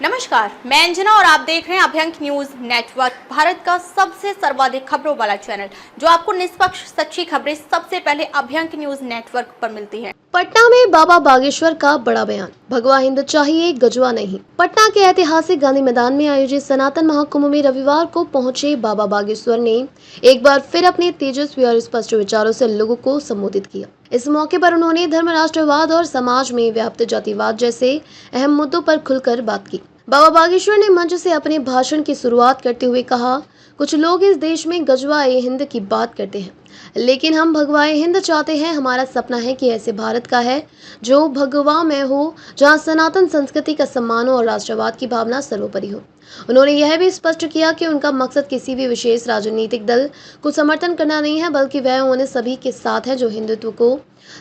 नमस्कार, मैं अंजना और आप देख रहे हैं अभ्यंक न्यूज नेटवर्क, भारत का सबसे सर्वाधिक खबरों वाला चैनल, जो आपको निष्पक्ष सच्ची खबरें सबसे पहले अभ्यंक न्यूज नेटवर्क पर मिलती हैं। पटना में बाबा बागेश्वर का बड़ा बयान, भगवा हिंद चाहिए गजवा नहीं। पटना के ऐतिहासिक गांधी मैदान में आयोजित सनातन महाकुंभ में रविवार को पहुंचे बाबा बागेश्वर ने एक बार फिर अपने तेजस्वी और स्पष्ट विचारों से लोगों को संबोधित किया। इस मौके पर उन्होंने धर्म, राष्ट्रवाद और समाज में व्याप्त जातिवाद जैसे अहम मुद्दों पर खुलकर बात की। बाबा बागेश्वर ने मंच से अपने भाषण की शुरुआत करते हुए कहा, कुछ लोग इस देश में गजवाए हिंद की बात करते हैं, लेकिन हम भगवाए हिंद चाहते हैं। हमारा सपना है कि ऐसे भारत का है जो भगवामय हो, जहां सनातन संस्कृति का सम्मान हो और राष्ट्रवाद की भावना सर्वोपरि हो। उन्होंने यह भी स्पष्ट किया कि उनका मकसद किसी भी विशेष राजनीतिक दल को समर्थन करना नहीं है, बल्कि वह उन सभी के साथ है जो हिंदुत्व को,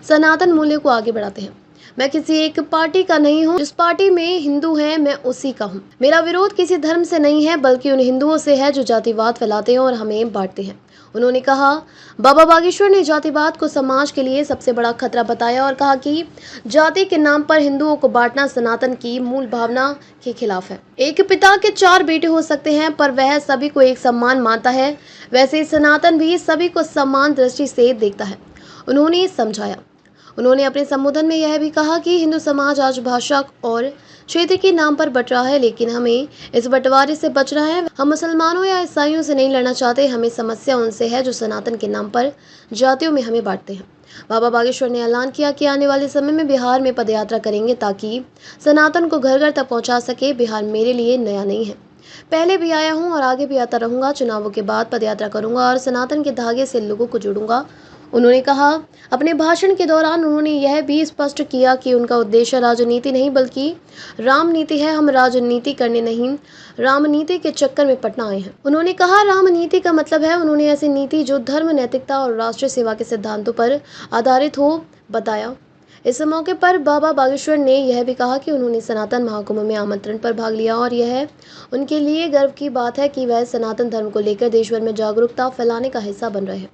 सनातन मूल्यों को आगे बढ़ाते हैं। मैं किसी एक पार्टी का नहीं हूँ। जिस पार्टी में हिंदू हैं, मैं उसी का हूँ। मेरा विरोध किसी धर्म से नहीं है, बल्कि उन हिंदुओं से है जो जातिवाद फैलाते हैं और हमें बांटते हैं। उन्होंने कहा, बाबा बागेश्वर ने जातिवाद को समाज के लिए सबसे बड़ा खतरा बताया और कहा कि जाति के नाम पर हिंदुओं को बांटना सनातन की मूल भावना के खिलाफ है। एक पिता के 4 बेटे हो सकते हैं, पर वह सभी को एक समान मानता है। वैसे सनातन भी सभी को समान दृष्टि से देखता है, उन्होंने समझाया। उन्होंने अपने संबोधन में यह भी कहा कि हिंदू समाज आज भाषा और क्षेत्र के नाम पर बट रहा है, लेकिन हमें इस बंटवारे से बचना है। हम मुसलमानों या ईसाइयों से नहीं लड़ना चाहते, हमें समस्या उनसे है जो सनातन के नाम पर जातियों में हमें बांटते हैं। बाबा बागेश्वर ने ऐलान किया कि आने वाले समय में बिहार में पदयात्रा करेंगे ताकि सनातन को घर घर तक पहुंचा सके। बिहार मेरे लिए नया नहीं है, पहले भी आया हूं और आगे भी आता रहूंगा। चुनावों के बाद पदयात्रा करूंगा और सनातन के धागे से लोगों को जोड़ूंगा। उन्होंने कहा, अपने भाषण के दौरान उन्होंने यह भी स्पष्ट किया कि उनका उद्देश्य राजनीति नहीं बल्कि रामनीति है। हम राजनीति करने नहीं, रामनीति के चक्कर में पटना आए हैं। उन्होंने कहा, रामनीति का मतलब है उन्होंने ऐसी नीति जो धर्म, नैतिकता और राष्ट्रीय सेवा के सिद्धांतों पर आधारित हो बताया। इस मौके पर बाबा बागेश्वर ने यह भी कहा कि उन्होंने सनातन महाकुंभ में आमंत्रण पर भाग लिया और यह उनके लिए गर्व की बात है कि वह सनातन धर्म को लेकर देश भर में जागरूकता फैलाने का हिस्सा बन रहे हैं।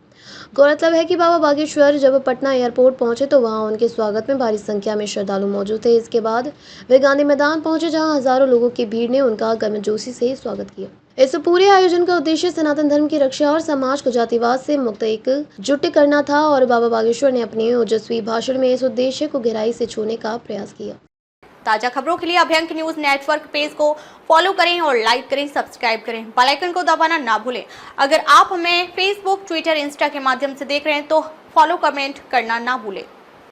गौरतलब है कि बाबा बागेश्वर जब पटना एयरपोर्ट पहुंचे तो वहां उनके स्वागत में भारी संख्या में श्रद्धालु मौजूद थे। इसके बाद वे गांधी मैदान पहुंचे, जहां हजारों लोगों की भीड़ ने उनका गर्मजोशी से स्वागत किया। इस पूरे आयोजन का उद्देश्य सनातन धर्म की रक्षा और समाज को जातिवाद से मुक्त एकजुट करना था और बाबा बागेश्वर ने अपने ओजस्वी भाषण में इस उद्देश्य को गहराई से छूने का प्रयास किया। ताजा खबरों के लिए अभ्यंक न्यूज नेटवर्क पेज को फॉलो करें और लाइक करें, सब्सक्राइब करें, बेल आइकन को दबाना ना भूलें। अगर आप हमें फेसबुक, ट्विटर, इंस्टा के माध्यम से देख रहे हैं तो फॉलो, कमेंट करना ना भूलें।